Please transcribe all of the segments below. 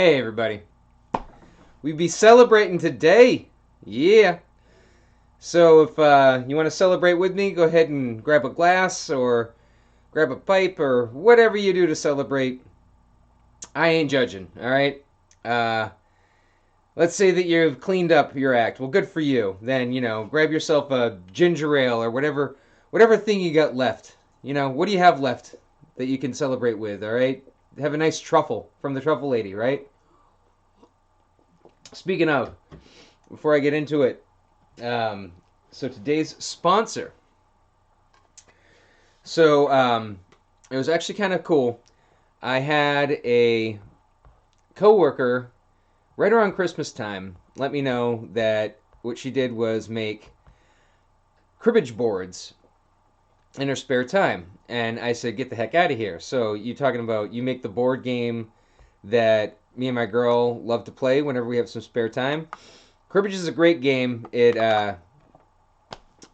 Hey everybody. We be celebrating today. Yeah. So if you want to celebrate with me, go ahead and grab a glass or grab a pipe or whatever you do to celebrate. I ain't judging, all right? Uh, let's say that you've cleaned up your act. Well, good for you. Then, grab yourself a ginger ale or whatever thing you got left. What do you have left that you can celebrate with, all right? Have a nice truffle from the truffle lady, right? Speaking of, before I get into it, Um, so today's sponsor. So it was actually kind of cool. I had a coworker right around Christmas time let me know that what she did was make cribbage boards in her spare time. And I said, get the heck out of here. So you talking about you make the board game that me and my girl love to play whenever we have some spare time. Cribbage is a great game. You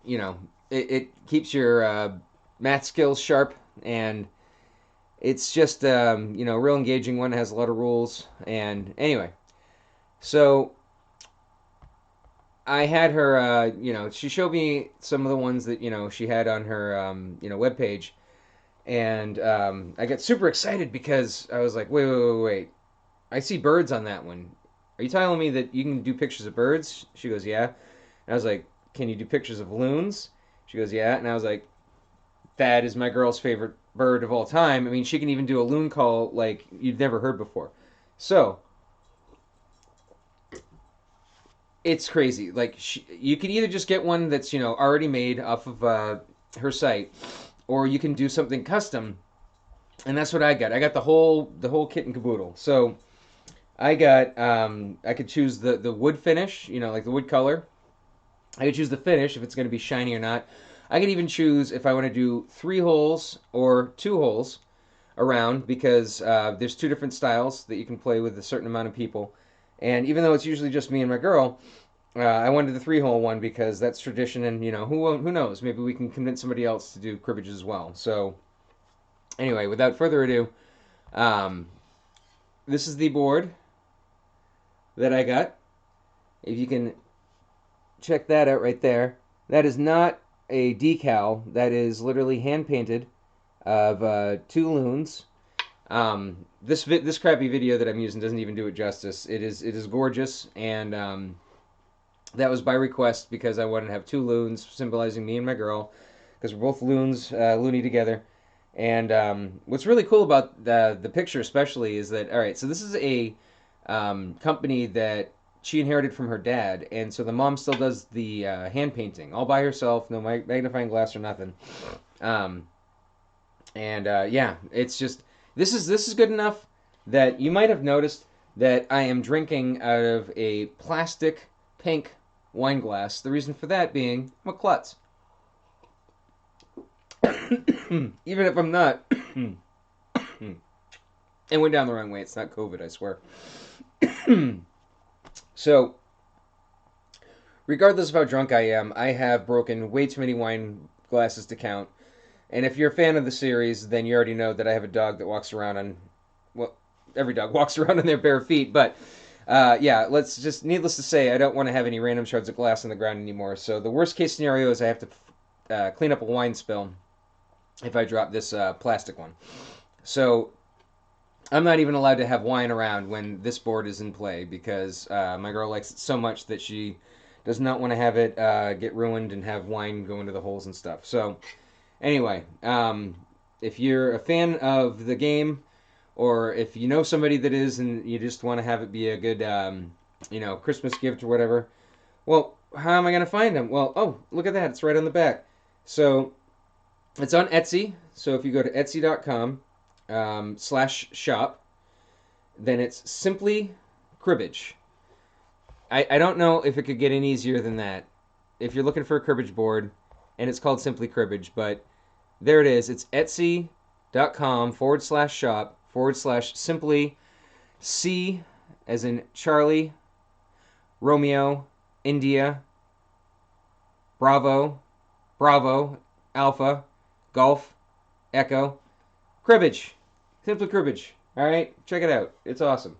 know, it keeps your math skills sharp, and it's just a real engaging one. It has a lot of rules, and anyway, so I had her. She showed me some of the ones that she had on her webpage, and I got super excited because I was like, wait, I see birds on that one. Are you telling me that you can do pictures of birds? She goes, yeah. And I was like, can you do pictures of loons? She goes, yeah. And I was like, that is my girl's favorite bird of all time. I mean, she can even do a loon call like you've never heard before. So it's crazy. Like you can either just get one that's already made off of her site, or you can do something custom, and that's what I got. I got the whole kit and caboodle. So I could choose the wood finish, like the wood color. I could choose the finish if it's going to be shiny or not. I could even choose if I want to do 3 holes or 2 holes around because there's two different styles that you can play with a certain amount of people. And even though it's usually just me and my girl, I wanted the 3 hole one because that's tradition, and who knows? Maybe we can convince somebody else to do cribbage as well. So anyway, without further ado, um, this is the board that I got. If you can check that out right there, that is not a decal. That is literally hand painted of 2 loons. This crappy video that I'm using doesn't even do it justice. It is gorgeous, and that was by request because I wanted to have 2 loons symbolizing me and my girl because we're both loons, loony together. And what's really cool about the picture, especially, is that all right. So this is a company that she inherited from her dad, and so the mom still does the hand painting all by herself, no magnifying glass or nothing. Um, and yeah, it's just this is good enough that you might have noticed that I am drinking out of a plastic pink wine glass. The reason for that being I'm a klutz. Even if I'm not, it went down the wrong way. It's not COVID, I swear. So, regardless of how drunk I am, I have broken way too many wine glasses to count. And if you're a fan of the series, then you already know that I have a dog that walks around on, well, every dog walks around on their bare feet. But yeah, needless to say, I don't want to have any random shards of glass on the ground anymore. So the worst case scenario is I have to clean up a wine spill if I drop this plastic one. So I'm not even allowed to have wine around when this board is in play because my girl likes it so much that she does not want to have it get ruined and have wine go into the holes and stuff. So anyway, if you're a fan of the game, or if you know somebody that is and you just want to have it be a good, Christmas gift or whatever, well, how am I going to find them? Well, oh, look at that. It's right on the back. So it's on Etsy. So if you go to etsy.com /shop, then it's Simply Cribbage. I don't know if it could get any easier than that. If you're looking for a cribbage board, and it's called Simply Cribbage, but there it is. It's etsy.com /shop /simply C as in Charlie, Romeo, India, Bravo, Bravo, Alpha, Golf, Echo, Cribbage. Simply Cribbage. All right, check it out. It's awesome.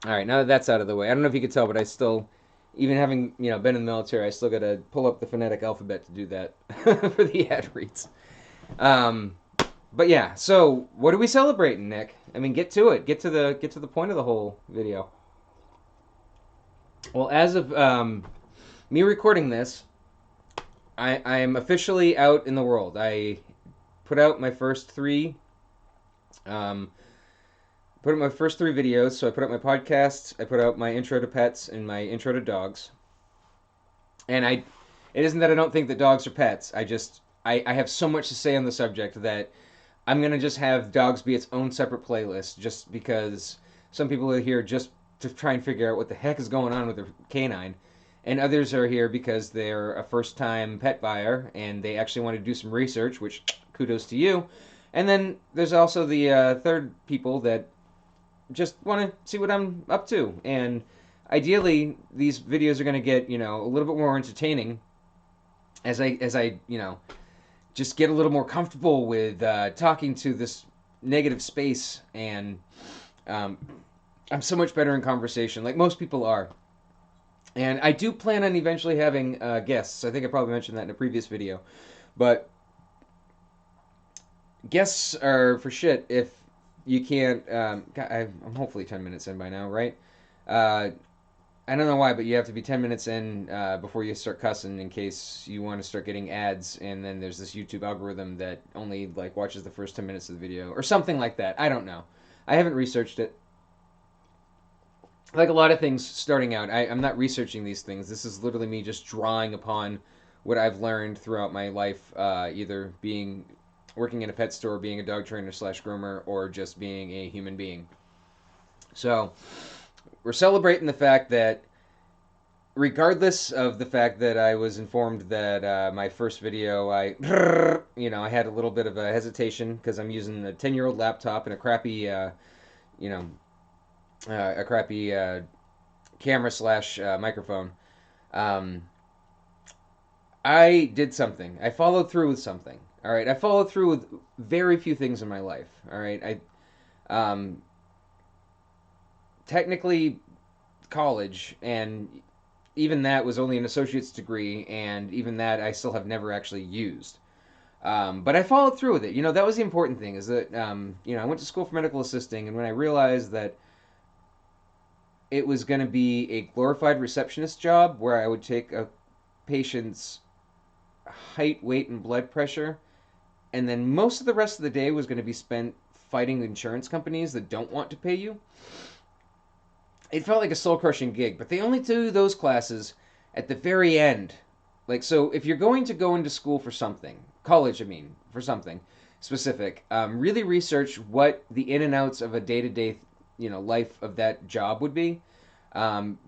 All right, now that that's out of the way, I don't know if you could tell, but I still, even having been in the military, I still got to pull up the phonetic alphabet to do that for the ad reads. Um, but yeah, so what are we celebrating, Nick? I mean, get to it. Get to the point of the whole video. Well, as of me recording this, I am officially out in the world. I put out my first three um, put up my first three videos. So I put up my podcasts, I put out my intro to pets, and my intro to dogs. And it isn't that I don't think that dogs are pets. I have so much to say on the subject that I'm gonna just have dogs be its own separate playlist, just because some people are here just to try and figure out what the heck is going on with their canine, and others are here because they're a first-time pet buyer and they actually want to do some research, which kudos to you. And then there's also the third people that just want to see what I'm up to. And ideally, these videos are going to get a little bit more entertaining as I just get a little more comfortable with talking to this negative space. And um, I'm so much better in conversation, like most people are. And I do plan on eventually having guests. I think I probably mentioned that in a previous video. But guests are for shit if you can't. I'm hopefully 10 minutes in by now, right? Uh, I don't know why, but you have to be 10 minutes in before you start cussing in case you want to start getting ads, and then there's this YouTube algorithm that only like watches the first 10 minutes of the video or something like that. I don't know. I haven't researched it. Like a lot of things starting out, I'm not researching these things. This is literally me just drawing upon what I've learned throughout my life, either being working in a pet store, being a dog trainer slash groomer, or just being a human being. So we're celebrating the fact that regardless of the fact that I was informed that my first video, I had a little bit of a hesitation because I'm using a 10-year-old laptop and a crappy, you know, a crappy camera slash microphone. Um, I did something. I followed through with something. All right, I followed through with very few things in my life. All right, um, technically college, and even that was only an associate's degree, and even that I still have never actually used. But I followed through with it. That was the important thing. Is that I went to school for medical assisting, and when I realized that it was going to be a glorified receptionist job where I would take a patient's height, weight, and blood pressure, and then most of the rest of the day was going to be spent fighting insurance companies that don't want to pay you. It felt like a soul crushing gig, but they only do those classes at the very end. Like, so if you're going to go into school for something, college, I mean, for something specific, really research what the in and outs of a day to day, life of that job would be.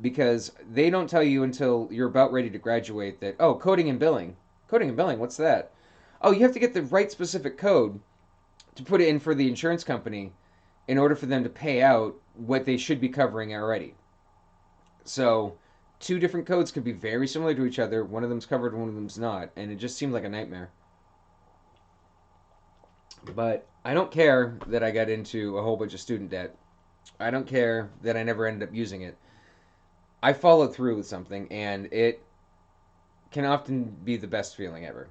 Because they don't tell you until you're about ready to graduate that, oh, coding and billing. Coding and billing, what's that? Oh, you have to get the right specific code to put it in for the insurance company in order for them to pay out what they should be covering already. So, two different codes could be very similar to each other. One of them's covered, one of them's not, and it just seemed like a nightmare. But I don't care that I got into a whole bunch of student debt. I don't care that I never ended up using it. I followed through with something, and it can often be the best feeling ever.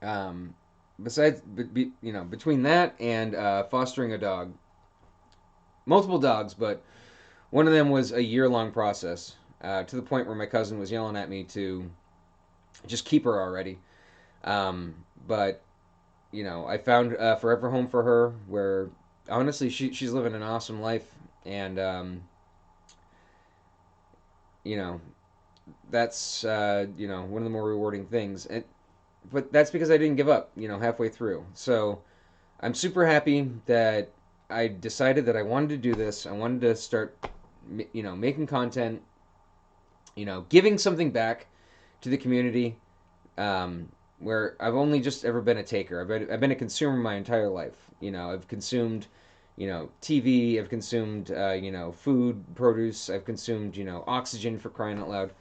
Um, besides, between that and fostering a dog, multiple dogs, but one of them was a year-long process, to the point where my cousin was yelling at me to just keep her already. But I found a forever home for her, where honestly she's living an awesome life, and you know that's one of the more rewarding things. But that's because I didn't give up, halfway through. So I'm super happy that I decided that I wanted to do this. I wanted to start, making content, giving something back to the community, where I've only just ever been a taker. I've been a consumer my entire life. I've consumed, TV. I've consumed, food, produce. I've consumed, oxygen for crying out loud.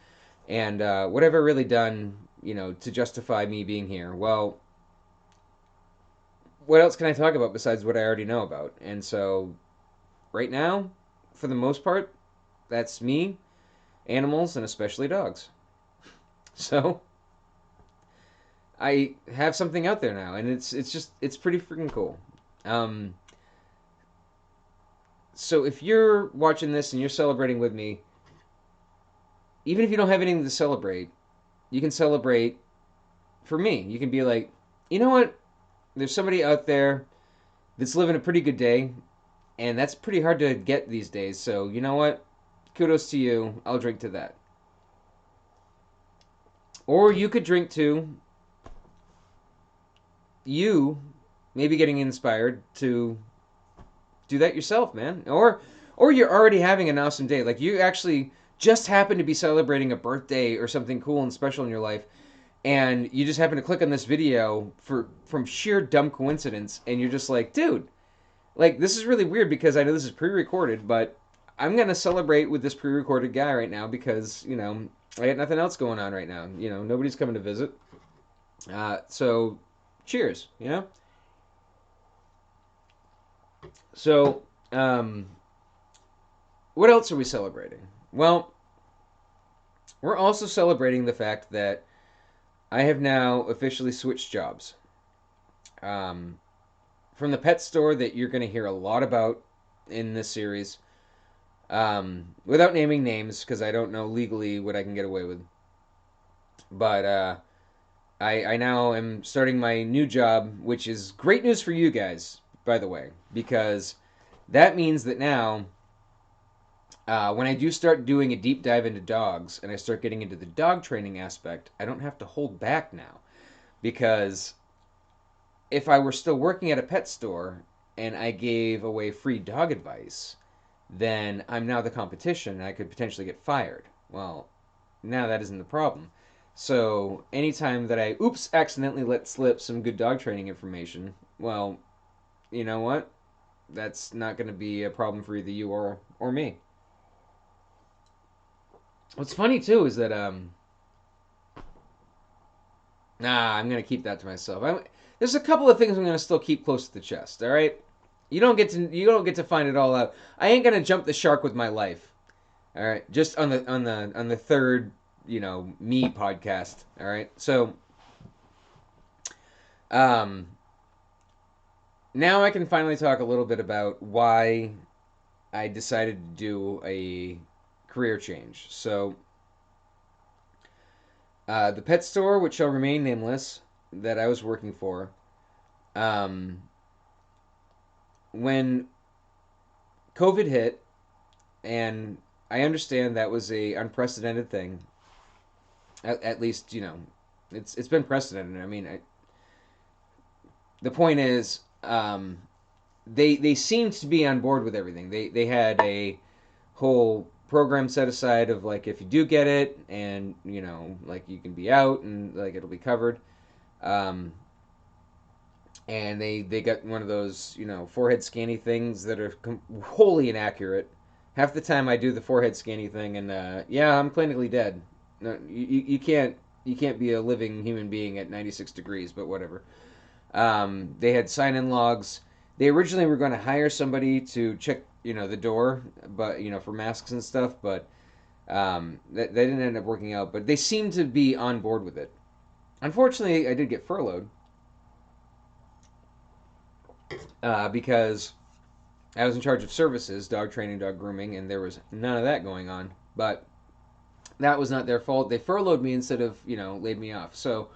And what have I really done, to justify me being here? Well, what else can I talk about besides what I already know about? And so right now, for the most part, that's me, animals, and especially dogs. So I have something out there now, and it's pretty freaking cool. Um, so if you're watching this and you're celebrating with me, even if you don't have anything to celebrate, you can celebrate for me. You can be like, you know what? There's somebody out there that's living a pretty good day, and that's pretty hard to get these days. So you know what? Kudos to you. I'll drink to that. Or you could drink to you maybe getting inspired to do that yourself, man. Or you're already having an awesome day. Like you actually just happen to be celebrating a birthday or something cool and special in your life, and you just happen to click on this video from sheer dumb coincidence, and you're just like, dude, like this is really weird because I know this is pre-recorded, but I'm gonna celebrate with this pre-recorded guy right now because I got nothing else going on right now. Nobody's coming to visit. So cheers. So, what else are we celebrating? Well, we're also celebrating the fact that I have now officially switched jobs. Um, from the pet store that you're going to hear a lot about in this series, without naming names because I don't know legally what I can get away with. But I now am starting my new job, which is great news for you guys, by the way, because that means that now when I do start doing a deep dive into dogs and I start getting into the dog training aspect, I don't have to hold back now. Because if I were still working at a pet store and I gave away free dog advice, then I'm now the competition and I could potentially get fired. Well, now that isn't the problem. So anytime that I, accidentally let slip some good dog training information, well, you know what? That's not going to be a problem for either you or me. What's funny too is that I'm gonna keep that to myself. There's a couple of things I'm gonna still keep close to the chest. All right, you don't get to find it all out. I ain't gonna jump the shark with my life. All right, just on the third me podcast. All right, so um now I can finally talk a little bit about why I decided to do a career change. So the pet store, which shall remain nameless, that I was working for, um, when COVID hit, and I understand that was a unprecedented thing. At least it's been precedented. I mean, the point is, they seemed to be on board with everything. They had a whole program set aside of like if you do get it and like you can be out and like it'll be covered. Um, and they got one of those forehead scanny things that are wholly inaccurate. Half the time I do the forehead scanny thing and yeah, I'm clinically dead. No, you can't be a living human being at 96 degrees, but whatever. They had sign-in logs. They originally were going to hire somebody to check the door, but for masks and stuff, but that didn't end up working out. But they seemed to be on board with it. Unfortunately, I did get furloughed because I was in charge of services, dog training, dog grooming, and there was none of that going on. But that was not their fault. They furloughed me instead of, laid me off. So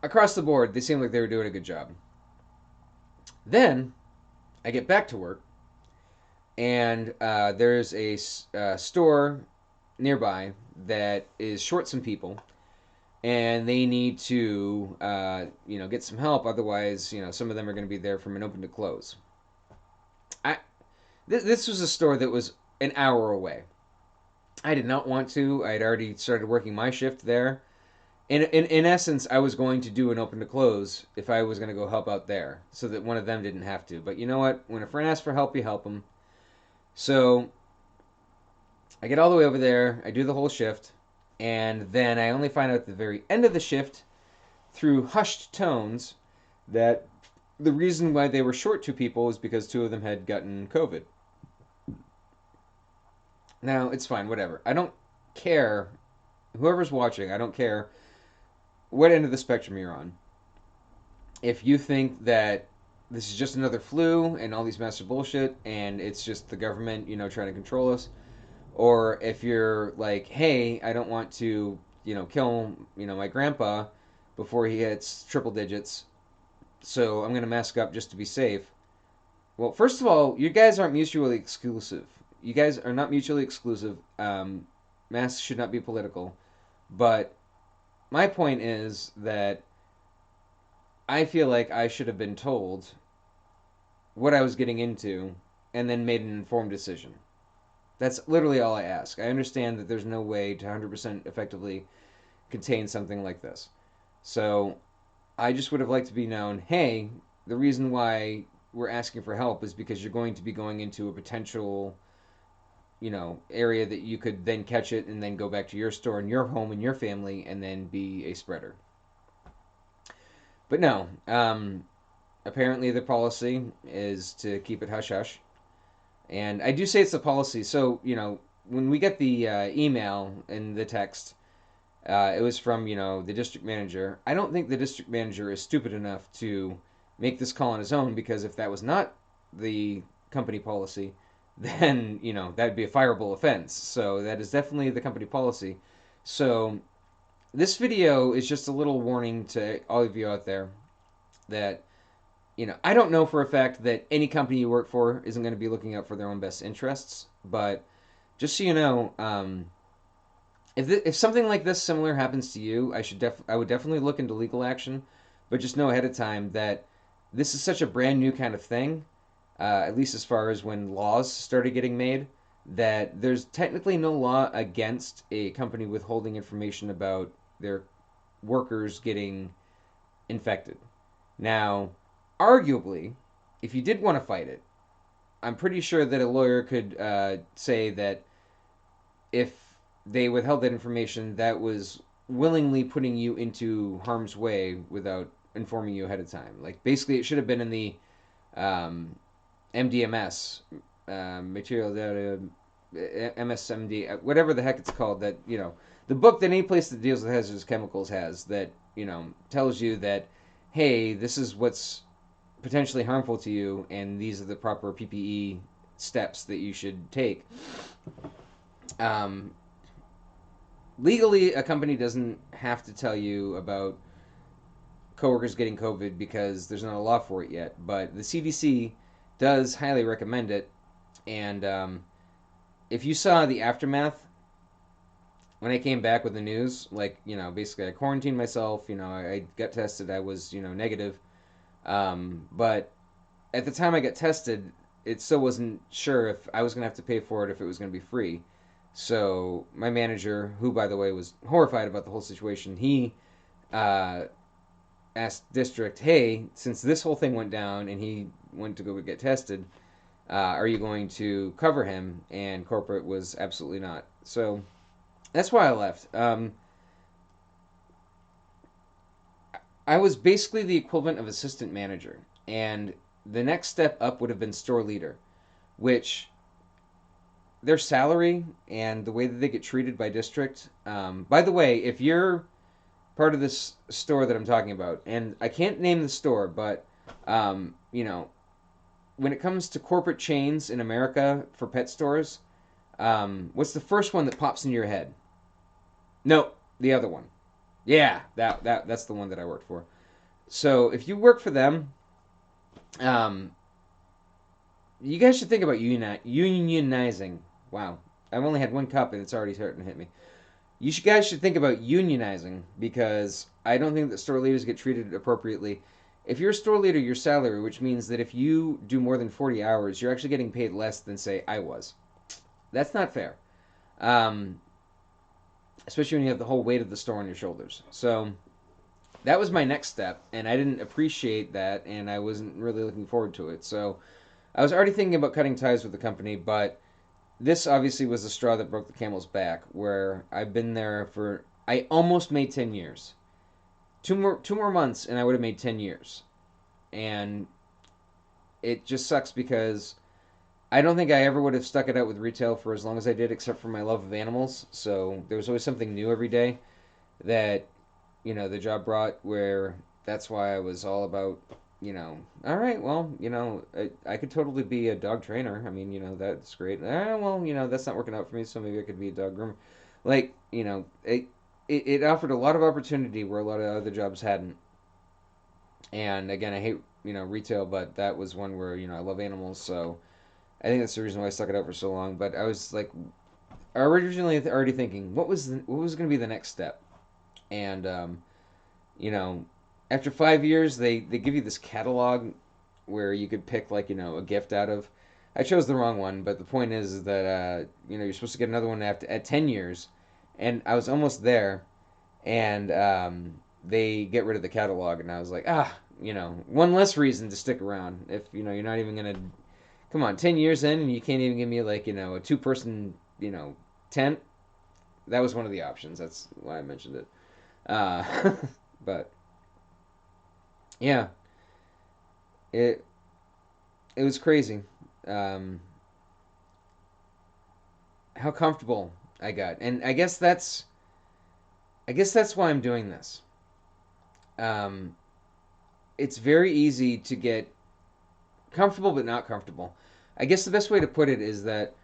across the board, they seemed like they were doing a good job. Then I get back to work, and there's a store nearby that is short some people, and they need to, get some help. Otherwise, some of them are going to be there from an open to close. I this was a store that was an hour away. I did not want to. I had already started working my shift there. In essence, I was going to do an open to close if I was going to go help out there, so that one of them didn't have to. But you know what? When a friend asks for help, you help them. So I get all the way over there. I do the whole shift, and then I only find out at the very end of the shift, through hushed tones, that the reason why they were short two people is because two of them had gotten COVID. Now, it's fine, whatever. I don't care. Whoever's watching, I don't care what end of the spectrum you're on. If you think that this is just another flu and all these massive bullshit and it's just the government, trying to control us, or if you're like, hey, I don't want to, kill, my grandpa before he hits triple digits, so I'm going to mask up just to be safe. Well, first of all, you guys aren't mutually exclusive. You guys are not mutually exclusive. Masks should not be political. But my point is that I feel like I should have been told what I was getting into and then made an informed decision. That's literally all I ask. I understand that there's no way to 100% effectively contain something like this. So I just would have liked to be known, hey, the reason why we're asking for help is because you're going to be going into a potential, area that you could then catch it and then go back to your store and your home and your family and then be a spreader. But no, apparently the policy is to keep it hush hush. And I do say it's the policy. So, when we get the email and the text, it was from, the district manager. I don't think the district manager is stupid enough to make this call on his own, because if that was not the company policy, then, that'd be a fireable offense. So that is definitely the company policy. So this video is just a little warning to all of you out there that, I don't know for a fact that any company you work for isn't going to be looking out for their own best interests, but just so you know, if something like this similar happens to you, I would definitely look into legal action, but just know ahead of time that this is such a brand new kind of thing, at least as far as when laws started getting made, that there's technically no law against a company withholding information about their workers getting infected. Now, arguably, if you did want to fight it, I'm pretty sure that a lawyer could say that if they withheld that information, that was willingly putting you into harm's way without informing you ahead of time. Like, basically, it should have been in the MDMS, material data, MSMD, whatever the heck it's called, that, the book that any place that deals with hazardous chemicals has, that, tells you that, hey, this is what's potentially harmful to you, and these are the proper PPE steps that you should take. Um, Legally, a company doesn't have to tell you about coworkers getting COVID because there's not a law for it yet, but the CDC does highly recommend it. And if you saw the aftermath when I came back with the news, like, basically I quarantined myself, I got tested, I was, negative. But at the time I got tested, it still wasn't sure if I was going to have to pay for it, if it was going to be free. So my manager, who by the way was horrified about the whole situation, he uh, asked district, "Hey, since this whole thing went down and he went to go get tested, are you going to cover him?" And corporate was absolutely not. So that's why I left. I was basically the equivalent of assistant manager, and the next step up would have been store leader, which their salary and the way that they get treated by district. By the way, if you're part of this store that I'm talking about, and I can't name the store, but um, you know, when it comes to corporate chains in America for pet stores, what's the first one that pops into your head? No, the other one. Yeah, that's the one that I worked for. So if you work for them, um, you guys should think about unionizing. Wow, I've only had one cup and it's already starting to hit me. Guys should think about unionizing, because I don't think that store leaders get treated appropriately. If you're a store leader, your salary, which means that if you do more than 40 hours, you're actually getting paid less than, say, I was. That's not fair. Um, Especially when you have the whole weight of the store on your shoulders. So that was my next step, and I didn't appreciate that, and I wasn't really looking forward to it. So I was already thinking about cutting ties with the company, but this obviously was the straw that broke the camel's back, where I've been there for, I almost made 10 years. Two more months and I would have made 10 years. And it just sucks because I don't think I ever would have stuck it out with retail for as long as I did, except for my love of animals. So there was always something new every day that the job brought. Where that's why I was all about all right, well, I could totally be a dog trainer. I mean, that's great. Well, that's not working out for me, so maybe I could be a dog groomer. Like, it offered a lot of opportunity where a lot of other jobs hadn't. And again, I hate retail, but that was one where I love animals, so I think that's the reason why I stuck it out for so long. But I was like, originally already thinking, what was going to be the next step? And you know, after 5 years, they give you this catalog where you could pick like a gift out of. I chose the wrong one, but the point is that you're supposed to get another one after at 10 years, and I was almost there, and they get rid of the catalog, and I was like, one less reason to stick around. If you're not even gonna come on 10 years in, and you can't even give me like a two-person tent. That was one of the options. That's why I mentioned it. But yeah, it it was crazy. Um, how comfortable I got, and I guess that's why I'm doing this. Um, it's very easy to get comfortable, but not comfortable. I guess the best way to put it is that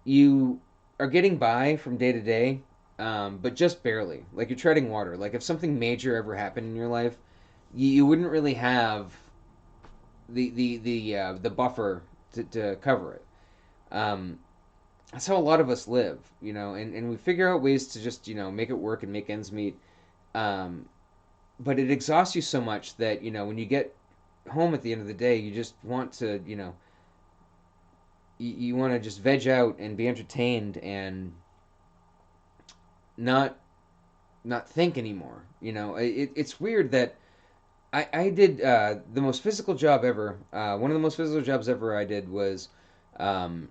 you are getting by from day to day, but just barely. Like you're treading water. Like if something major ever happened in your life, you wouldn't really have the buffer to cover it. Um, that's how a lot of us live, and we figure out ways to just make it work and make ends meet. Um, but it exhausts you so much that when you get home at the end of the day, you just want to you want to just veg out and be entertained and not not think anymore. It's weird that I did the most physical job ever. One of the most physical jobs ever I did was um,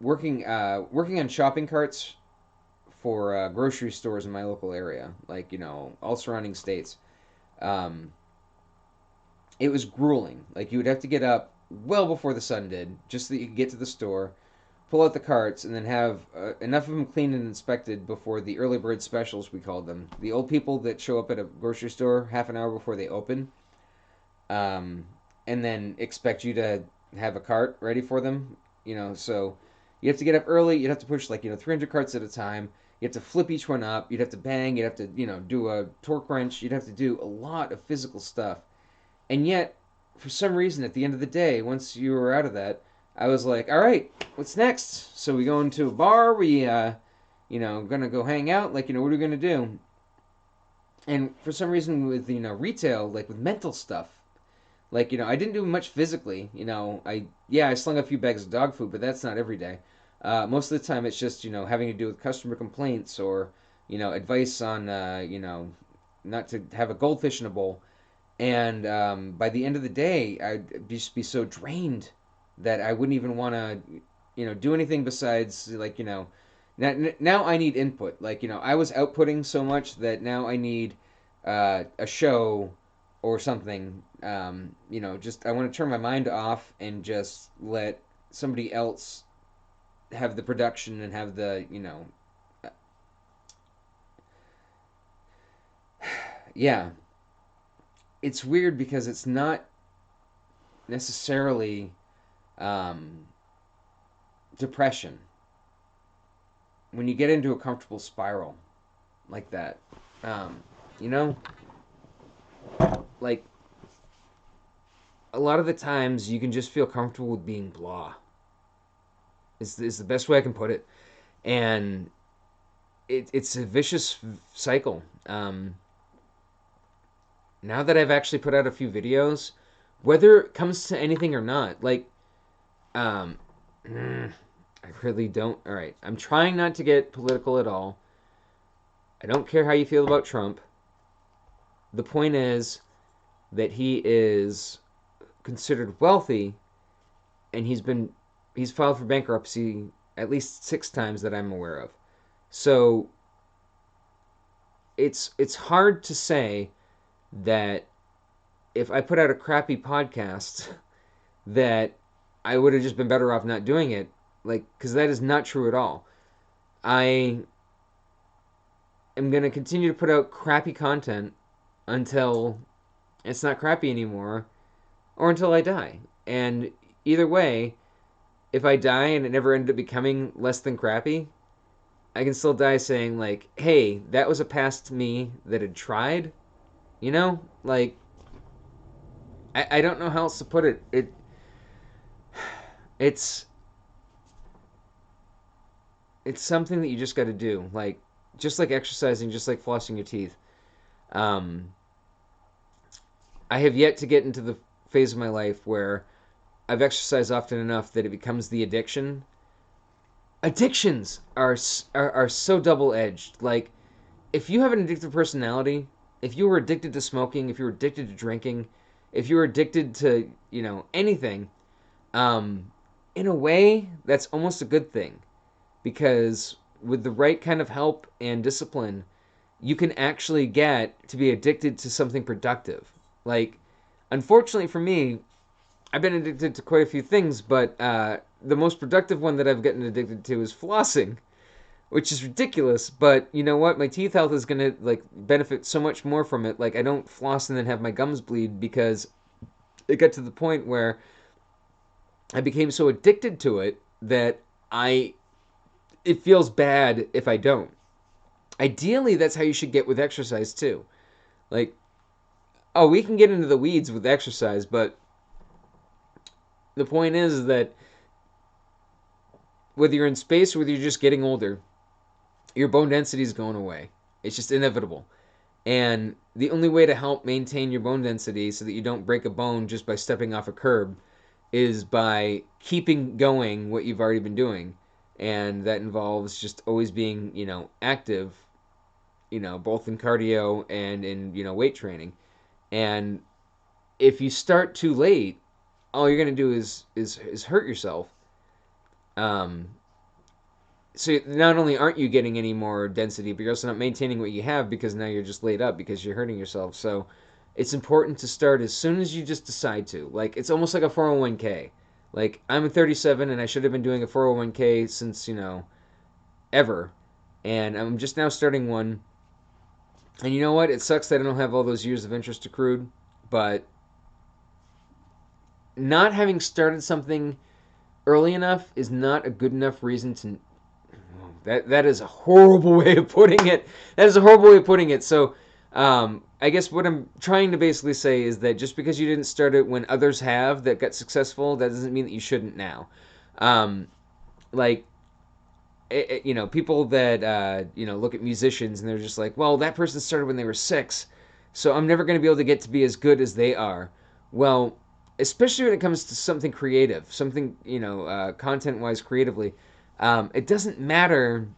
working on shopping carts for grocery stores in my local area, like all surrounding states. Um, it was grueling. Like you would have to get up well before the sun did, just so that you could get to the store, pull out the carts, and then have enough of them cleaned and inspected before the early bird specials, we called them. The old people that show up at a grocery store half an hour before they open, um, and then expect you to have a cart ready for them. So you have to get up early. You'd have to push like 300 carts at a time. You have to flip each one up. You'd have to bang. You'd have to do a torque wrench. You'd have to do a lot of physical stuff. And yet, for some reason, at the end of the day, once you were out of that, I was like, all right, what's next? So we go into a bar. We gonna go hang out. Like what are we gonna do? And for some reason, with retail, like with mental stuff, like, I didn't do much physically. I slung a few bags of dog food, but that's not every day. Most of the time, it's just, having to do with customer complaints or, advice on, not to have a goldfish in a bowl. And by the end of the day, I'd just be so drained that I wouldn't even want to, do anything besides, like, now I need input. Like, I was outputting so much that now I need a show or something. Just I want to turn my mind off and just let somebody else have the production and have the, yeah. It's weird because it's not necessarily um, depression when you get into a comfortable spiral like that. Um, you know, like a lot of the times you can just feel comfortable with being blah. Is the best way I can put it, and it's a vicious cycle. Now that I've actually put out a few videos, whether it comes to anything or not, like um, I really don't. All right, I'm trying not to get political at all. I don't care how you feel about Trump. The point is that he is considered wealthy, and he's filed for bankruptcy at least 6 times that I'm aware of. So it's hard to say that if I put out a crappy podcast that I would have just been better off not doing it. Like, because that is not true at all. I am going to continue to put out crappy content until it's not crappy anymore or until I die. And either way, if I die and it never ended up becoming less than crappy, I can still die saying, like, hey, that was a past me that had tried. You know? Like, I don't know how else to put it. It's it's something that you just got to do. Like, just like exercising, just like flossing your teeth. Um, I have yet to get into the phase of my life where I've exercised often enough that it becomes the addiction. Addictions are so double edged. Like, if you have an addictive personality, if you were addicted to smoking, if you were addicted to drinking, if you were addicted to, anything, um, in a way, that's almost a good thing because with the right kind of help and discipline, you can actually get to be addicted to something productive. Like, unfortunately for me, I've been addicted to quite a few things, but the most productive one that I've gotten addicted to is flossing, which is ridiculous. But you know what? My teeth health is gonna like benefit so much more from it. Like I don't floss and then have my gums bleed because it got to the point where I became so addicted to it that I it feels bad if I don't. Ideally, that's how you should get with exercise too. Like, oh, we can get into the weeds with exercise, but the point is that whether you're in space or whether you're just getting older, your bone density is going away. It's just inevitable. And the only way to help maintain your bone density so that you don't break a bone just by stepping off a curb is by keeping going what you've already been doing. And that involves just always being, active, both in cardio and in, weight training. And if you start too late, all you're going to do is hurt yourself. Um, so not only aren't you getting any more density, but you're also not maintaining what you have because now you're just laid up because you're hurting yourself. So it's important to start as soon as you just decide to. Like it's almost like a 401k. Like I'm 37 and I should have been doing a 401k since, ever. And I'm just now starting one. And you know what? It sucks that I don't have all those years of interest accrued, but not having started something early enough is not a good enough reason to that is a horrible way of putting it. That is a horrible way of putting it. So, I guess what I'm trying to basically say is that just because you didn't start it when others have that got successful, that doesn't mean that you shouldn't now. Um, like, people that look at musicians and they're just like, well, that person started when they were 6, so I'm never going to be able to get to be as good as they are. Well, especially when it comes to something creative, something content-wise, creatively. It doesn't matter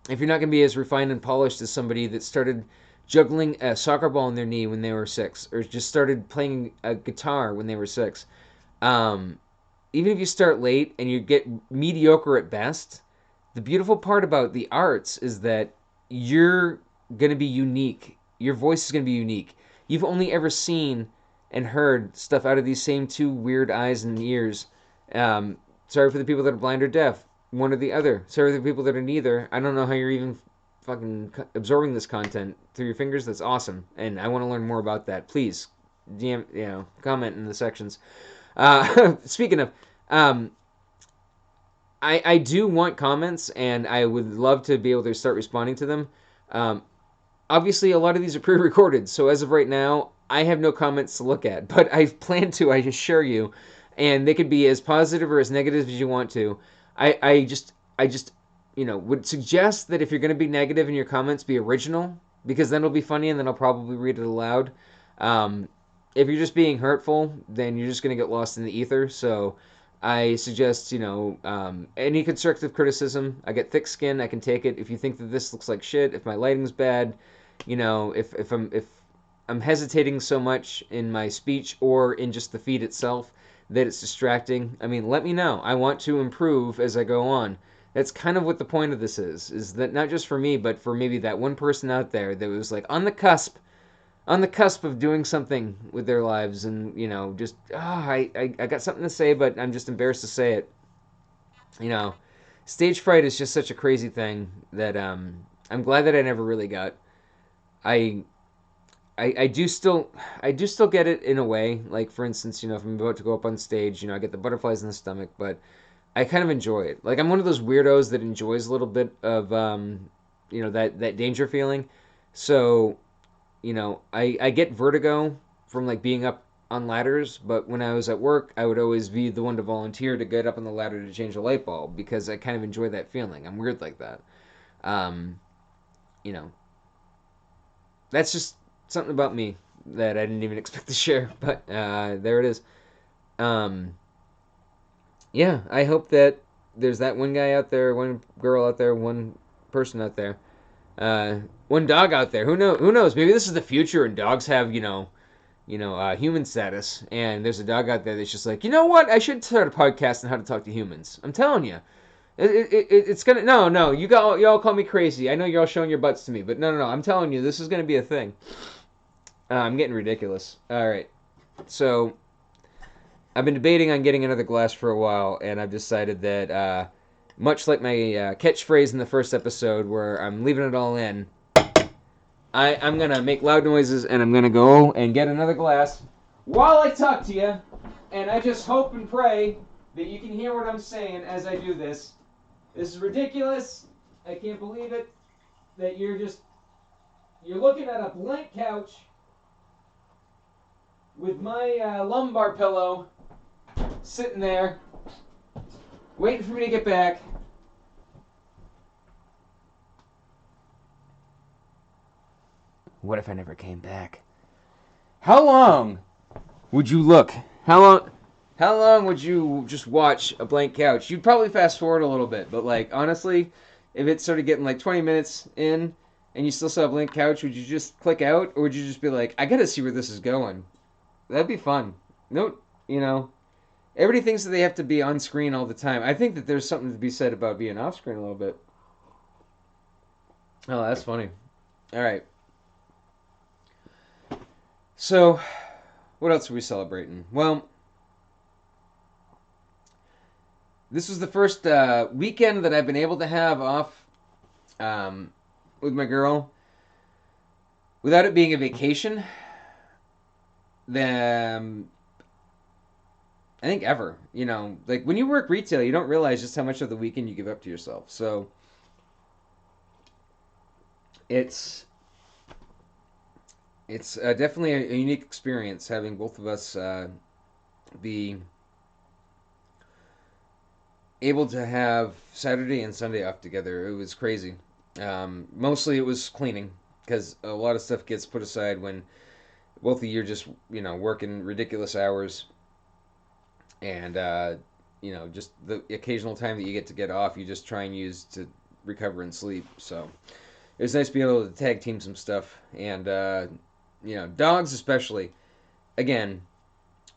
if you're not going to be as refined and polished as somebody that started juggling a soccer ball in their knee when they were 6, or just started playing a guitar when they were 6. Um, Even if you start late and you get mediocre at best, the beautiful part about the arts is that you're going to be unique. Your voice is going to be unique. You've only ever seen and heard stuff out of these same two weird eyes and ears. Sorry for the people that are blind or deaf, one or the other. Sorry for the people that are neither. I don't know how you're even fucking absorbing this content through your fingers. That's awesome, and I want to learn more about that. Please, comment in the sections. Speaking of, um, I do want comments, and I would love to be able to start responding to them. Um, Obviously, a lot of these are pre-recorded, so as of right now, I have no comments to look at. But I plan to, I assure you, and they could be as positive or as negative as you want to. I just would suggest that if you're going to be negative in your comments, be original, because then it'll be funny, and then I'll probably read it aloud. Um, if you're just being hurtful, then you're just going to get lost in the ether. So I suggest, any constructive criticism. I get thick skin. I can take it. If you think that this looks like shit, if my lighting's bad, if I'm hesitating so much in my speech or in just the feed itself that it's distracting, I mean, let me know. I want to improve as I go on. That's kind of what the point of this is that not just for me, but for maybe that one person out there that was like on the cusp on the cusp of doing something with their lives, and just I got something to say, but I'm just embarrassed to say it. You know, stage fright is just such a crazy thing that I'm glad that I never really got. I I do still get it in a way. Like for instance, if I'm about to go up on stage, I get the butterflies in the stomach, but I kind of enjoy it. Like I'm one of those weirdos that enjoys a little bit of that danger feeling. So I get vertigo from like being up on ladders, but when I was at work, I would always be the one to volunteer to get up on the ladder to change a light bulb because I kind of enjoy that feeling. I'm weird like that. Um, you know, that's just something about me that I didn't even expect to share, but there it is. Um, yeah, I hope that there's that one guy out there, one girl out there, one person out there, one dog out there. Who know? Who knows? Maybe this is the future, and dogs have human status, and there's a dog out there that's just like, you know what? I should start a podcast on how to talk to humans. I'm telling you, it's gonna. No, no, y'all call me crazy. I know you're all showing your butts to me, but no. I'm telling you, this is gonna be a thing. I'm getting ridiculous. All right, so I've been debating on getting another glass for a while, and I've decided that, much like my catchphrase in the first episode, where I'm leaving it all in, I'm gonna make loud noises, and I'm gonna go and get another glass while I talk to you, and I just hope and pray that you can hear what I'm saying as I do this. This is ridiculous. I can't believe it. That you're looking at a blank couch with my lumbar pillow sitting there, waiting for me to get back. What if I never came back? How long would you look? How long would you just watch a blank couch? You'd probably fast forward a little bit, but like honestly, if it started getting like 20 minutes in and you still saw a blank couch, would you just click out, or would you just be like, I gotta see where this is going? That'd be fun. No, everybody thinks that they have to be on screen all the time. I think that there's something to be said about being off screen a little bit. Oh, that's funny. All right. So, what else are we celebrating? Well, this was the first weekend that I've been able to have off um, with my girl without it being a vacation. Then I think ever. Like when you work retail, you don't realize just how much of the weekend you give up to yourself. So it's definitely a unique experience having both of us be able to have Saturday and Sunday off together. It was crazy. Mostly it was cleaning because a lot of stuff gets put aside when both of you are just working ridiculous hours, and just the occasional time that you get to get off, you just try and use to recover and sleep. So it was nice to be able to tag team some stuff, and dogs especially. Again,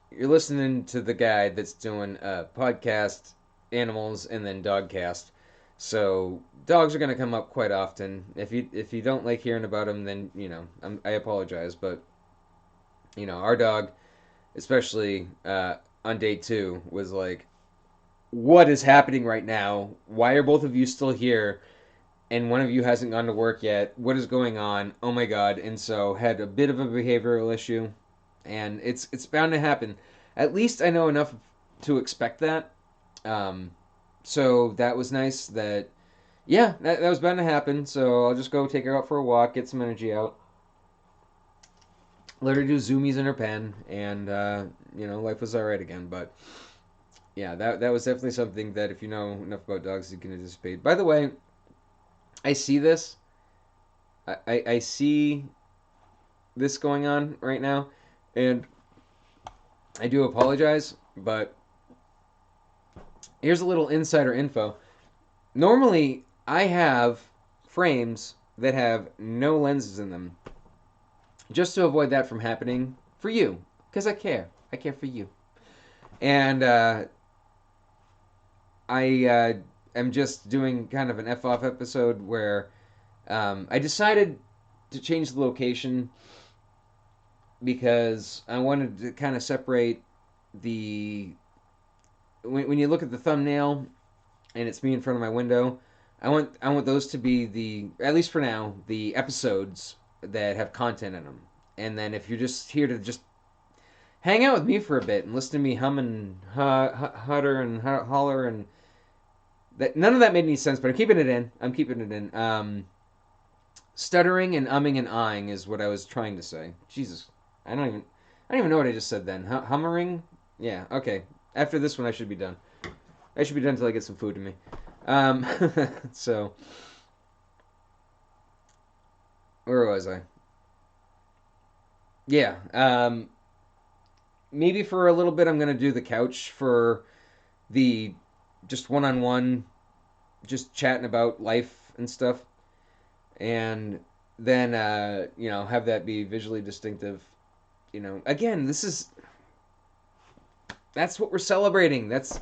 you're listening to the guy that's doing a podcast, animals, and then dogcast. So dogs are going to come up quite often. If you don't like hearing about them, then I apologize, but our dog, especially on day two, was like, "What is happening right now? Why are both of you still here? And one of you hasn't gone to work yet. What is going on? Oh my god!" And so had a bit of a behavioral issue, and it's bound to happen. At least I know enough to expect that. Um, so that was nice. That was bound to happen. So I'll just go take her out for a walk, get some energy out, let her do zoomies in her pen, and life was all right again. But yeah, that was definitely something that if you know enough about dogs, you can anticipate. By the way, I see this. I see this going on right now, and I do apologize, but here's a little insider info. Normally, I have frames that have no lenses in them, just to avoid that from happening for you, because I care. I care for you, and I am just doing kind of an F off episode where I decided to change the location because I wanted to kind of separate the when you look at the thumbnail and it's me in front of my window. I want those to be the, at least for now, the episodes that have content in them. And then if you're just here to just hang out with me for a bit and listen to me hum and hutter and holler and that, none of that made any sense, but I'm keeping it in. I'm keeping it in. Stuttering and umming and ahhing is what I was trying to say. Jesus, I don't even know what I just said then. Hummering? Yeah. Okay. After this one, I should be done. I should be done until I get some food to me. Um, so where was I? Yeah. Maybe for a little bit, I'm gonna do the couch for the just one-on-one, just chatting about life and stuff, and then have that be visually distinctive. Again, this is that's what we're celebrating. That's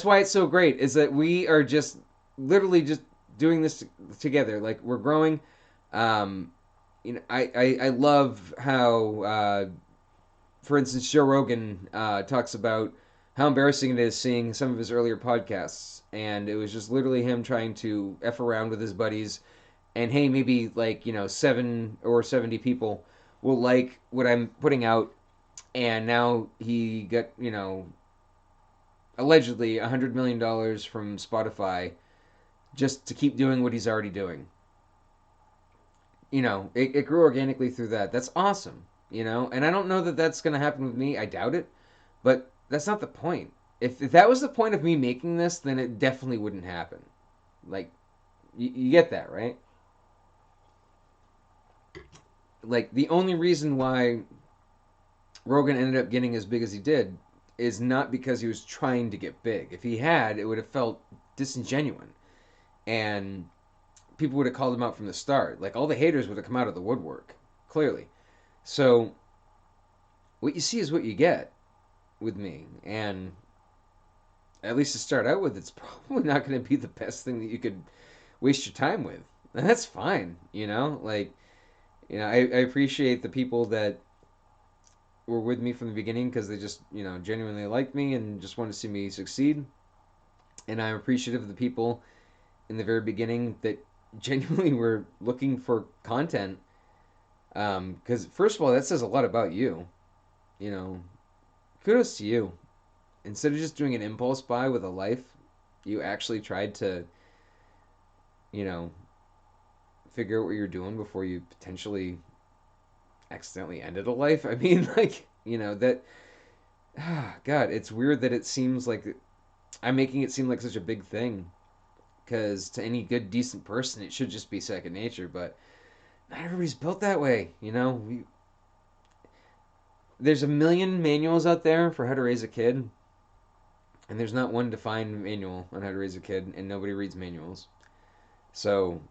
why it's so great. Is that we are just literally just doing this together. Like we're growing. Um, I love how, for instance, Joe Rogan talks about how embarrassing it is seeing some of his earlier podcasts, and it was just literally him trying to f around with his buddies, and hey, maybe like 7 or 70 people will like what I'm putting out, and now he got allegedly $100 million from Spotify just to keep doing what he's already doing. It grew organically through that. That's awesome. And I don't know that that's going to happen with me. I doubt it, but that's not the point. If that was the point of me making this, then it definitely wouldn't happen. Like, you get that, right? Like, the only reason why Rogan ended up getting as big as he did is not because he was trying to get big. If he had, it would have felt disingenuous. And people would have called him out from the start. Like, all the haters would have come out of the woodwork, clearly. So, what you see is what you get with me. And at least to start out with, it's probably not going to be the best thing that you could waste your time with. And that's fine. I appreciate the people that were with me from the beginning because they just, genuinely liked me and just wanted to see me succeed. And I'm appreciative of the people in the very beginning that genuinely were looking for content. Because, first of all, that says a lot about you. You know, kudos to you. Instead of just doing an impulse buy with a life, you actually tried to, you know, figure out what you're doing before you potentially accidentally ended a life. I mean, that. God, it's weird that it seems like I'm making it seem like such a big thing. Because to any good, decent person, it should just be second nature. But not everybody's built that way. There's a million manuals out there for how to raise a kid, and there's not one defined manual on how to raise a kid, and nobody reads manuals. So,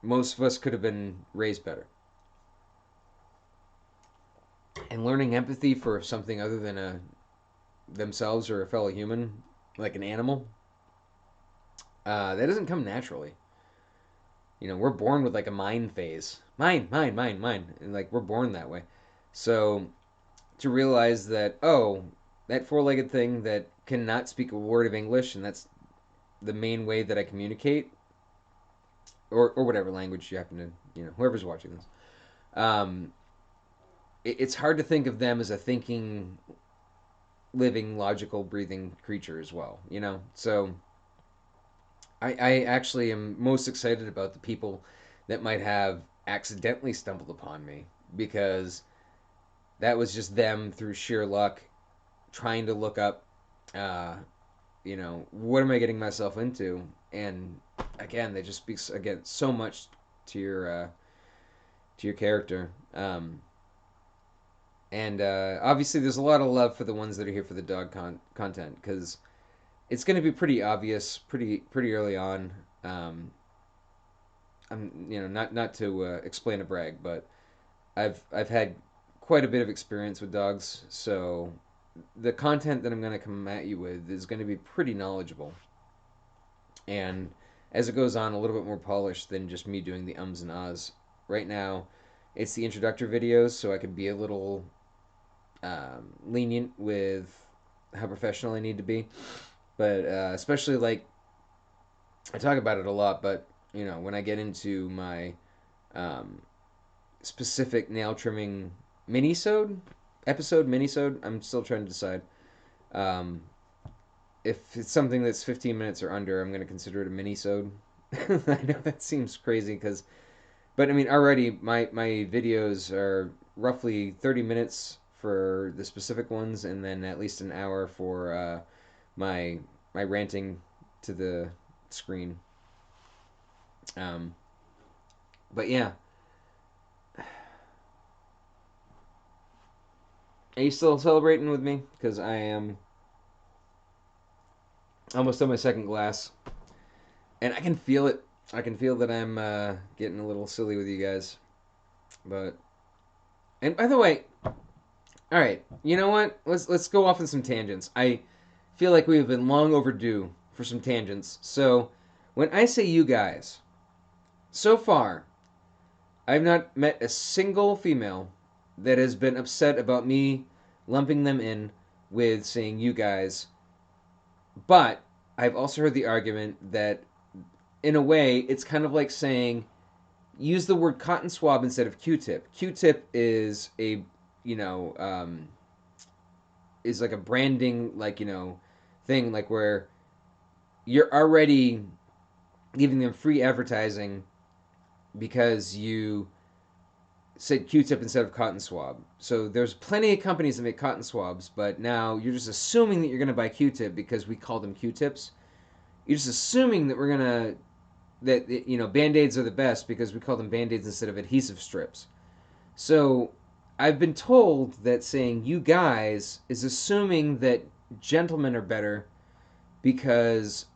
most of us could have been raised better. And learning empathy for something other than themselves or a fellow human, like an animal, that doesn't come naturally. We're born with like a mind phase. Mine, mine, mine, mine. And like we're born that way. So to realize that, oh, that four-legged thing that cannot speak a word of English, and that's the main way that I communicate, or whatever language you happen to, whoever's watching this, um, it's hard to think of them as a thinking, living, logical, breathing creature as well. So I actually am most excited about the people that might have accidentally stumbled upon me because that was just them through sheer luck trying to look up, uh, what am I getting myself into? And again, that just speaks again so much to your character. And obviously, there's a lot of love for the ones that are here for the dog content because it's going to be pretty obvious pretty early on. I'm not to explain a brag, but I've had quite a bit of experience with dogs, so the content that I'm going to come at you with is going to be pretty knowledgeable, and as it goes on, a little bit more polished than just me doing the ums and ahs. Right now, it's the introductory videos, so I could be a little lenient with how professional I need to be. But especially like I talk about it a lot, but when I get into my um, specific nail trimming minisode, I'm still trying to decide. Um, if it's something that's 15 minutes or under, I'm going to consider it a minisode. I know that seems crazy but I mean, already my videos are roughly 30 minutes for the specific ones, and then at least an hour for my my ranting to the screen. Um, but yeah, are you still celebrating with me? Because I am almost on my second glass, and I can feel it. I can feel that I'm getting a little silly with you guys. But and by the way, all right, you know what? Let's go off on some tangents. I feel like we have been long overdue for some tangents. So when I say you guys, so far I've not met a single female that has been upset about me lumping them in with saying you guys. But I've also heard the argument that in a way it's kind of like saying use the word cotton swab instead of Q-tip. Q-tip is a you know is like a branding thing like where you're already giving them free advertising because you said Q-tip instead of cotton swab. So there's plenty of companies that make cotton swabs, but now you're just assuming that you're going to buy Q-tip because we call them Q-tips. You're just assuming that we're going to that band-aids are the best because we call them band-aids instead of adhesive strips. So I've been told that saying you guys is assuming that gentlemen are better because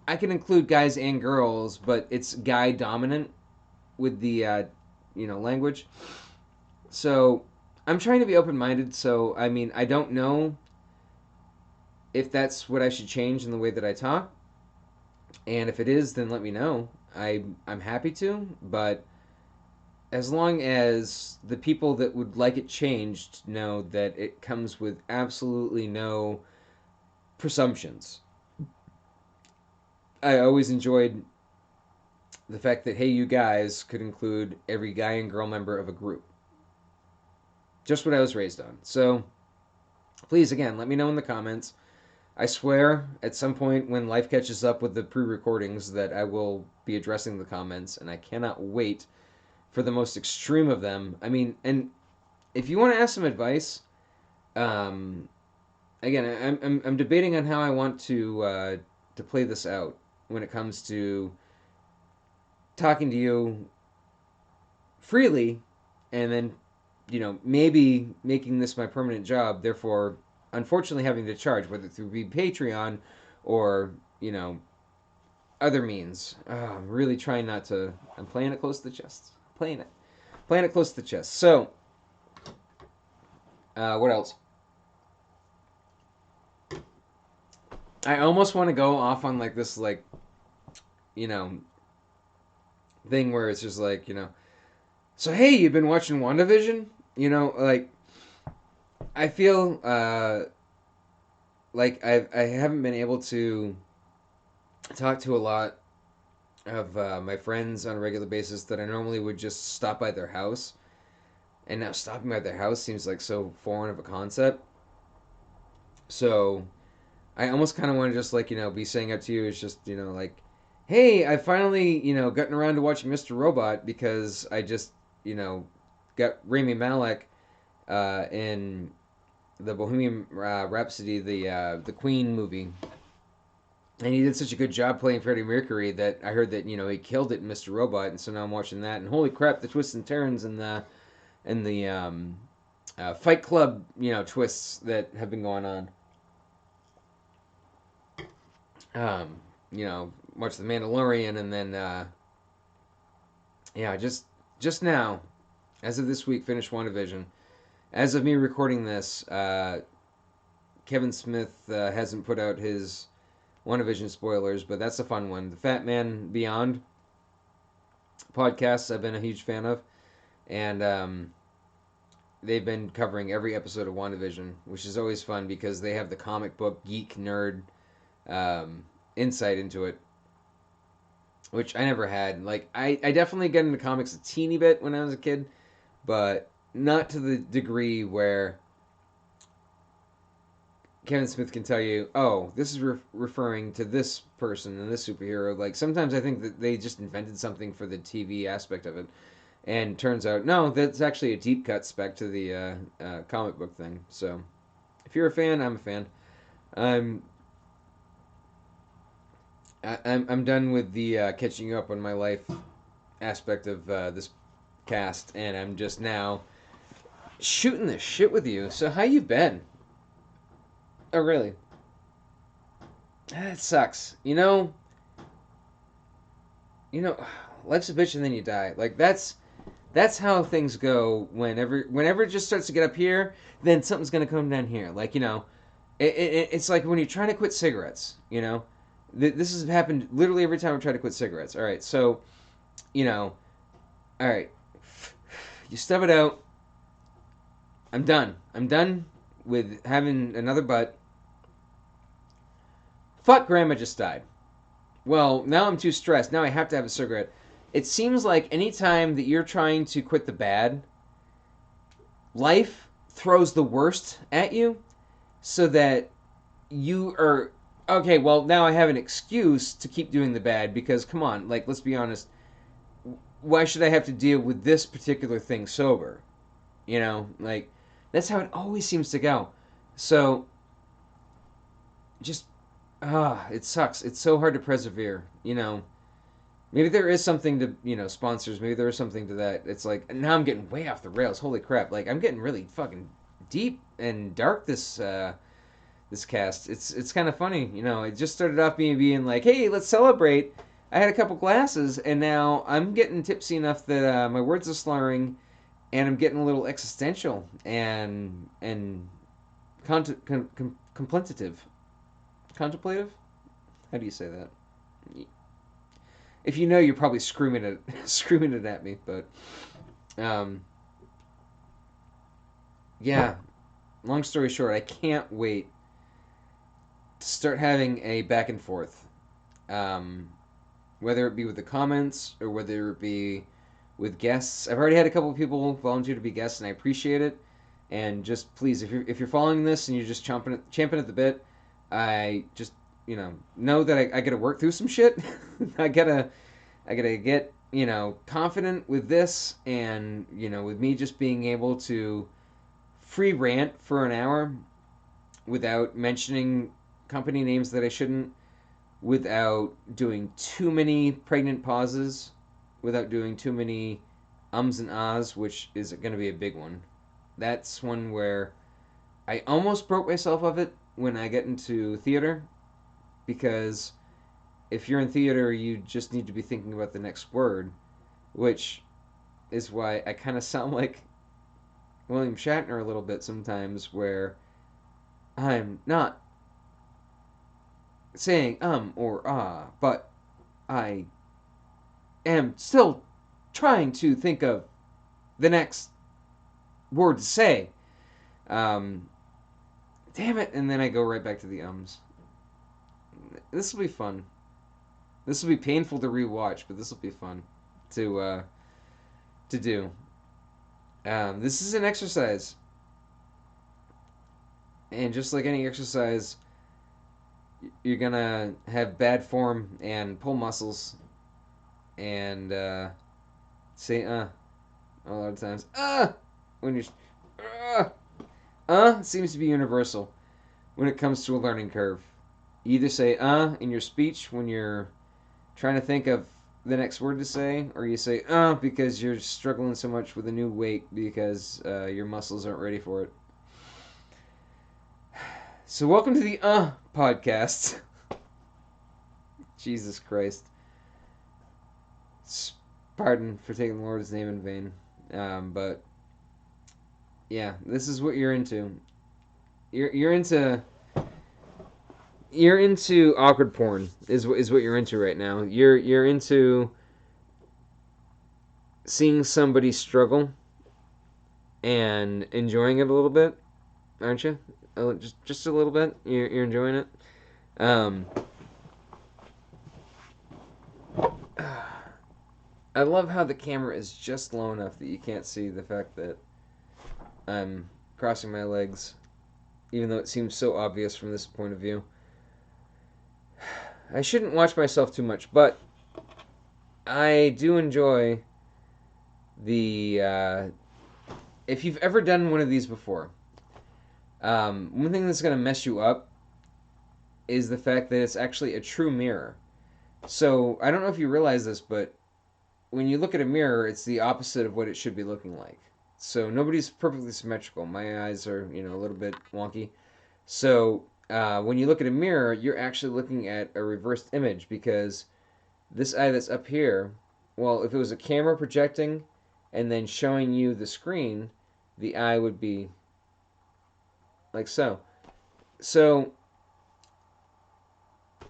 I can include guys and girls, but it's guy dominant with the language. So I'm trying to be open minded. So I mean, I don't know if that's what I should change in the way that I talk, and if it is, then let me know. I'm happy to, but as long as the people that would like it changed know that it comes with absolutely no presumptions. I always enjoyed the fact that hey, you guys could include every guy and girl member of a group. Just what I was raised on. So please, again, let me know in the comments. I swear, at some point when life catches up with the pre-recordings, that I will be addressing the comments, and I cannot wait for the most extreme of them. I mean, and if you want to ask some advice, um, again, I'm debating on how I want to play this out when it comes to talking to you freely, and then maybe making this my permanent job. Therefore, unfortunately, having to charge whether through Patreon or other means. I'm really trying not to. I'm playing it close to the chest. Playing it close to the chest. So, what else? I almost want to go off on like this you know thing where it's just so hey, you've been watching WandaVision? Like I feel like I haven't been able to talk to a lot of my friends on a regular basis that I normally would just stop by their house, and now stopping by their house seems like so foreign of a concept. So I almost kind of want to just be saying up to you, it's just hey, I finally gotten around to watching Mr. Robot because I just you know got Rami Malek in the Bohemian Rhapsody, the Queen movie, and he did such a good job playing Freddie Mercury that I heard that he killed it in Mr. Robot, and so now I'm watching that, and holy crap, the twists and turns and the Fight Club twists that have been going on. Um, watch The Mandalorian, and then yeah, just now, as of this week, finished WandaVision. As of me recording this, Kevin Smith hasn't put out his WandaVision spoilers, but that's a fun one. The Fat Man Beyond podcasts I've been a huge fan of. and they've been covering every episode of WandaVision, which is always fun because they have the comic book geek nerd insight into it, which I never had. Like, I definitely got into comics a teeny bit when I was a kid, but not to the degree where Kevin Smith can tell you, oh, this is referring to this person and this superhero. Like, sometimes I think that they just invented something for the TV aspect of it. And turns out, no, that's actually a deep cut back to the comic book thing. So, if you're a fan, I'm a fan. I'm I'm done with the catching up on my life aspect of this cast, and I'm just now shooting the shit with you. So, how you been? Oh, really? That sucks. You know, life's a bitch and then you die. Like that's how things go whenever it just starts to get up here, then something's gonna come down here. Like it's like when you're trying to quit cigarettes. This has happened literally every time I try to quit cigarettes. All right, so you know, all right, you stub it out. I'm done. I'm done with having another butt. Fuck, grandma just died. Well, now I'm too stressed. Now I have to have a cigarette. It seems like anytime that you're trying to quit the bad, life throws the worst at you so that you are okay. Well, now I have an excuse to keep doing the bad because come on, like let's be honest. Why should I have to deal with this particular thing sober? Like that's how it always seems to go. So just it sucks. It's so hard to persevere. Maybe there is something to sponsors. Maybe there is something to that. It's like now I'm getting way off the rails. Holy crap! Like I'm getting really fucking deep and dark this cast. It's kind of funny. It just started off being like, hey, let's celebrate. I had a couple glasses, and now I'm getting tipsy enough that my words are slurring, and I'm getting a little existential and contemplative. Contemplative? How do you say that? If you know, you're probably screaming it, screaming it at me. But, um, yeah. Long story short, I can't wait to start having a back and forth, um, whether it be with the comments or whether it be with guests. I've already had a couple of people volunteer to be guests, and I appreciate it. And just please, if you're following this and you're just champing at the bit, I just know that I gotta work through some shit. I gotta get confident with this, and with me just being able to free rant for an hour without mentioning company names that I shouldn't, without doing too many pregnant pauses, without doing too many ums and ahs, which is going to be a big one. That's one where I almost broke myself of it when I get into theater, because if you're in theater, you just need to be thinking about the next word, which is why I kind of sound like William Shatner a little bit sometimes, where I'm not saying or ah, but I am still trying to think of the next word to say. Um, Damn it, and then I go right back to the ums. This will be fun. This will be painful to rewatch, but this will be fun to to do. This is an exercise, and just like any exercise, you're gonna have bad form and pull muscles and say a lot of times when you're seems to be universal when it comes to a learning curve. You either say in your speech when you're trying to think of the next word to say, or you say because you're struggling so much with a new weight because your muscles aren't ready for it. So welcome to the podcast. Jesus Christ. Pardon for taking the Lord's name in vain. But yeah, this is what you're into. You're into awkward porn is what you're into right now. You're into seeing somebody struggle and enjoying it a little bit, aren't you? Just a little bit. You're enjoying it. Um, I love how the camera is just low enough that you can't see the fact that I'm crossing my legs, even though it seems so obvious from this point of view. I shouldn't watch myself too much, but I do enjoy the. If you've ever done one of these before, one thing that's going to mess you up is the fact that it's actually a true mirror. So I don't know if you realize this, but when you look at a mirror, it's the opposite of what it should be looking like. So nobody's perfectly symmetrical. My eyes are, a little bit wonky. So when you look at a mirror, you're actually looking at a reversed image because this eye that's up here, well, if it was a camera projecting and then showing you the screen, the eye would be like so. So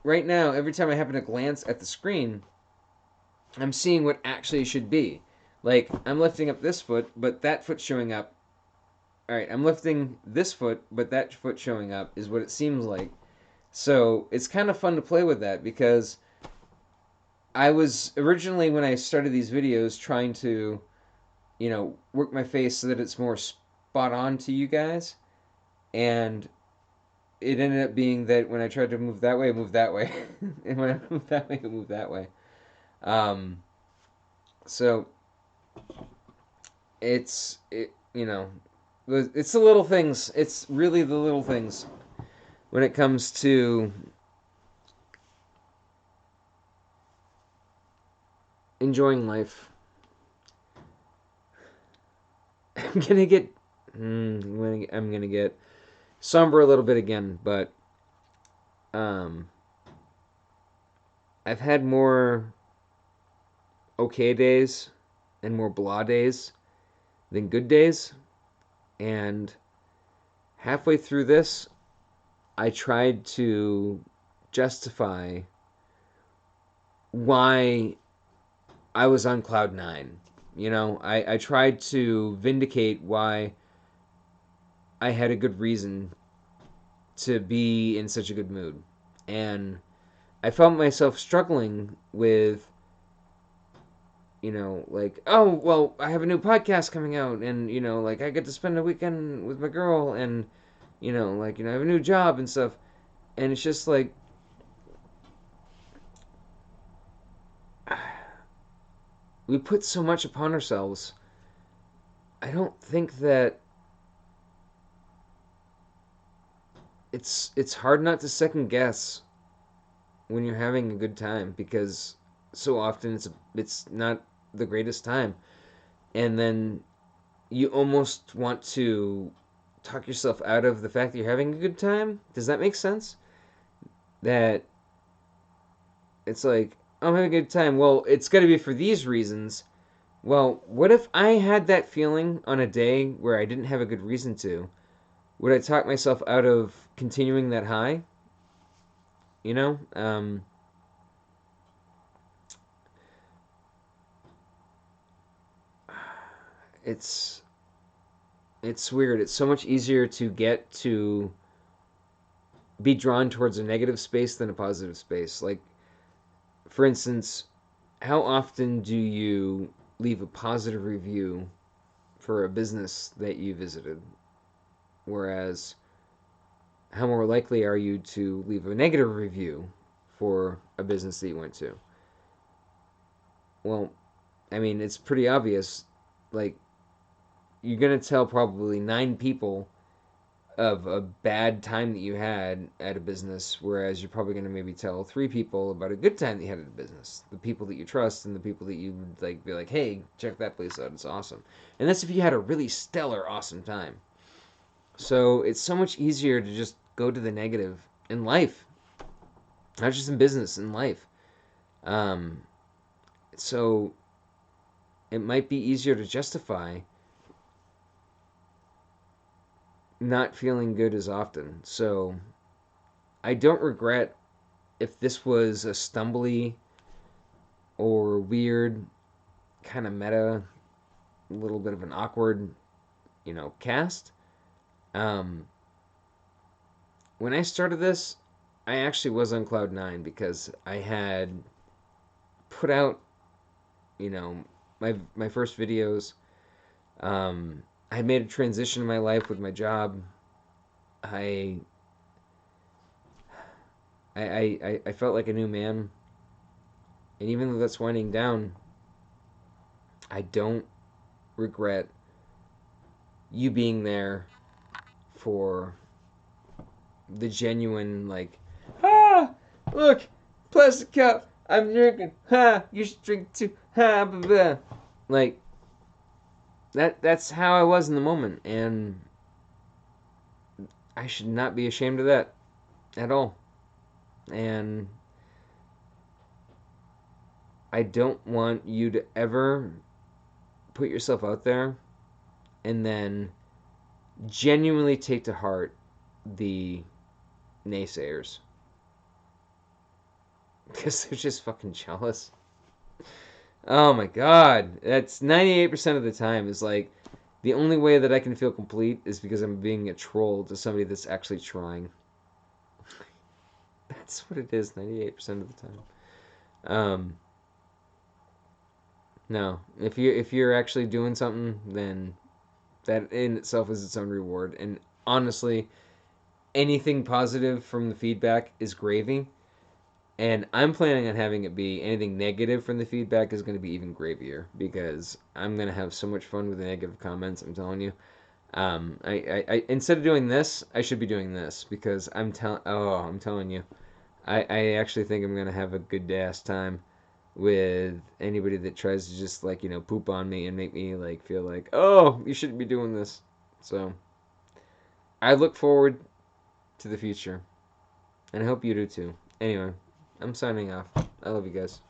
right now, every time I happen to glance at the screen, I'm seeing what actually should be. Like, I'm lifting up this foot, but that foot showing up. All right, I'm lifting this foot, but that foot showing up is what it seems like. So it's kind of fun to play with that because I was originally, when I started these videos, trying to, work my face so that it's more spot on to you guys. And it ended up being that when I tried to move that way, it moved that way. And when I moved that way, it moved that way. So it's the little things. It's really the little things when it comes to enjoying life. I'm gonna get I'm gonna get somber a little bit again, but um, I've had more okay days and more blah days than good days, and halfway through this, I tried to justify why I was on cloud nine. I tried to vindicate why I had a good reason to be in such a good mood. And I felt myself struggling with, like, oh, well, I have a new podcast coming out, and, like, I get to spend a weekend with my girl, and, like, I have a new job and stuff. And it's just like, we put so much upon ourselves. I don't think that it's hard not to second guess when you're having a good time because so often it's not the greatest time, and then you almost want to talk yourself out of the fact that you're having a good time. Does that make sense? That it's like, oh, I'm having a good time. Well, it's got to be for these reasons. Well, what if I had that feeling on a day where I didn't have a good reason to? Would I talk myself out of continuing that high? You know, it's it's weird. It's so much easier to get to be drawn towards a negative space than a positive space. Like, for instance, how often do you leave a positive review for a business that you visited? Whereas, how more likely are you to leave a negative review for a business that you went to? Well, I mean, it's pretty obvious. Like, you're going to tell probably 9 people of a bad time that you had at a business, whereas you're probably going to maybe tell 3 people about a good time that you had at a business. The people that you trust and the people that you would like be like, hey, check that place out, it's awesome. And that's if you had a really stellar, awesome time. So it's so much easier to just go to the negative in life, not just in business, in life. Um, so it might be easier to justify not feeling good as often. So I don't regret if this was a stumbly or weird kind of meta, a little bit of an awkward, cast. Um, when I started this, I actually was on cloud nine because I had put out, you know, my first videos. I had made a transition in my life with my job. I I felt like a new man, and even though that's winding down, I don't regret you being there for the genuine like, ah, look, plastic cup, I'm drinking, ha, you should drink too, ha, blah, blah. Like that's how I was in the moment, and I should not be ashamed of that at all. And I don't want you to ever put yourself out there and then genuinely take to heart the naysayers because they're just fucking jealous. Oh my god, that's 98% of the time is like the only way that I can feel complete is because I'm being a troll to somebody that's actually trying. That's what it is 98% of the time. Um no, if you're actually doing something, then that in itself is its own reward. And honestly, anything positive from the feedback is gravy. And I'm planning on having it be anything negative from the feedback is going to be even gravier because I'm going to have so much fun with the negative comments. I'm telling you. I instead of doing this, I should be doing this because I'm telling you, I actually think I'm going to have a good ass time with anybody that tries to just like poop on me and make me like feel like, oh, you shouldn't be doing this. So I look forward to the future, and I hope you do too. Anyway, I'm signing off. I love you guys.